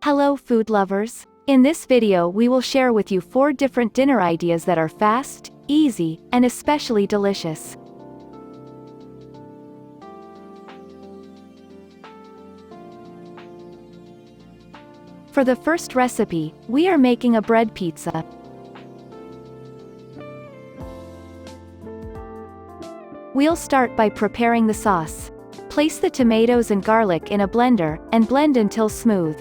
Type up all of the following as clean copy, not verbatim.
Hello food lovers! In this video we will share with you 4 different dinner ideas that are fast, easy, and especially delicious. For the first recipe, we are making a bread pizza. We'll start by preparing the sauce. Place the tomatoes and garlic in a blender, and blend until smooth.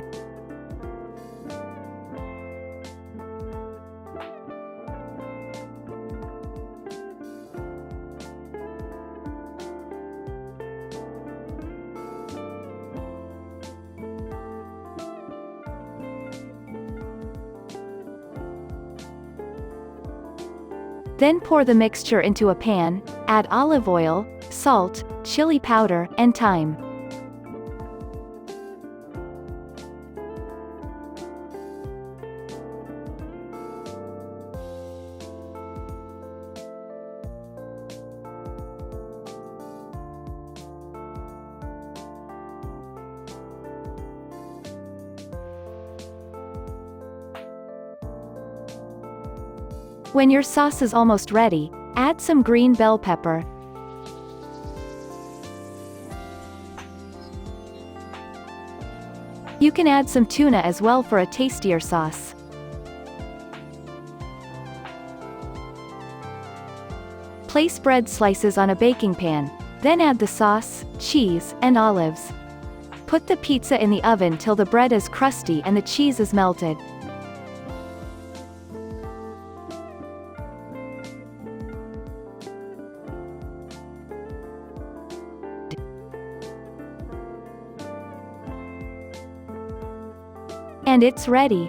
Then pour the mixture into a pan, add olive oil, salt, chili powder, and thyme. When your sauce is almost ready, add some green bell pepper. You can add some tuna as well for a tastier sauce. Place bread slices on a baking pan, then add the sauce, cheese, and olives. Put the pizza in the oven till the bread is crusty and the cheese is melted. And it's ready.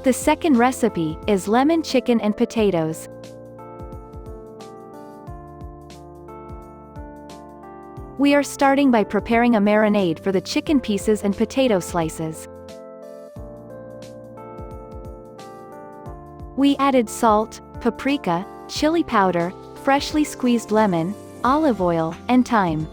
The second recipe is lemon chicken and potatoes. We are starting by preparing a marinade for the chicken pieces and potato slices. We added salt, paprika, chili powder, freshly squeezed lemon, olive oil, and thyme.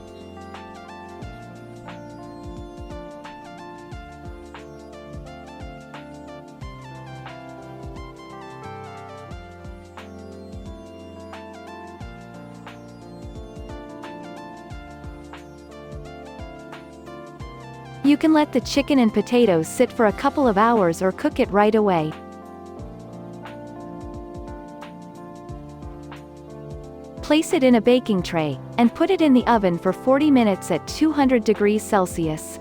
You can let the chicken and potatoes sit for a couple of hours or cook it right away. Place it in a baking tray, and put it in the oven for 40 minutes at 200 degrees Celsius.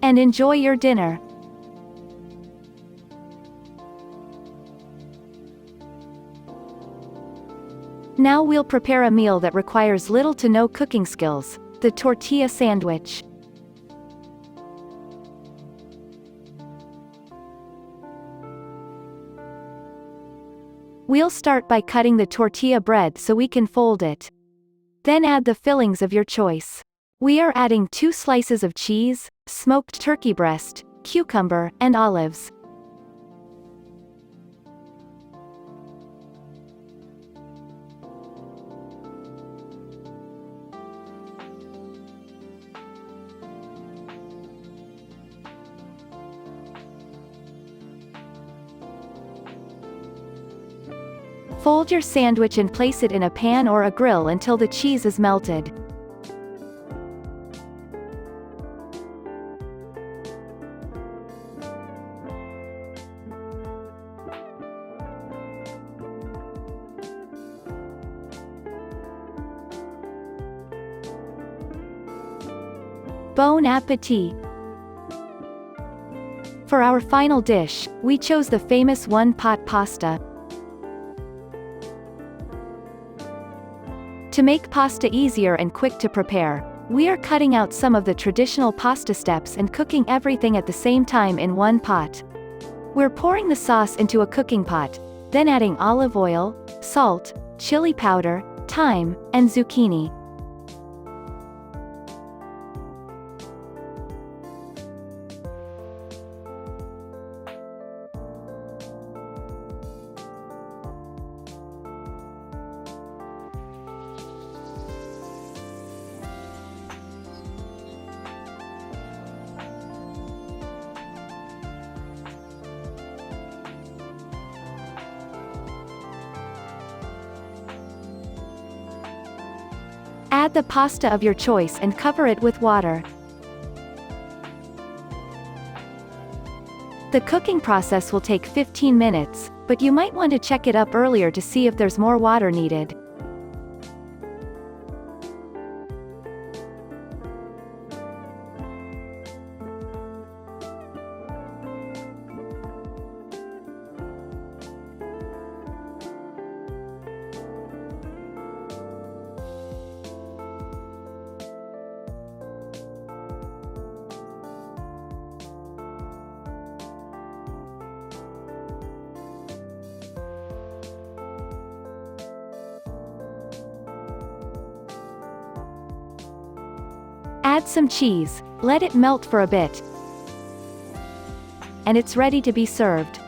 And enjoy your dinner. Now we'll prepare a meal that requires little to no cooking skills, the tortilla sandwich. We'll start by cutting the tortilla bread so we can fold it. Then add the fillings of your choice. We are adding 2 slices of cheese, smoked turkey breast, cucumber, and olives. Fold your sandwich and place it in a pan or a grill until the cheese is melted. Bon appétit! For our final dish, we chose the famous one-pot pasta. To make pasta easier and quick to prepare, we are cutting out some of the traditional pasta steps and cooking everything at the same time in one pot. We're pouring the sauce into a cooking pot, then adding olive oil, salt, chili powder, thyme, and zucchini. Add the pasta of your choice and cover it with water. The cooking process will take 15 minutes, but you might want to check it up earlier to see if there's more water needed. Add some cheese, let it melt for a bit, and it's ready to be served.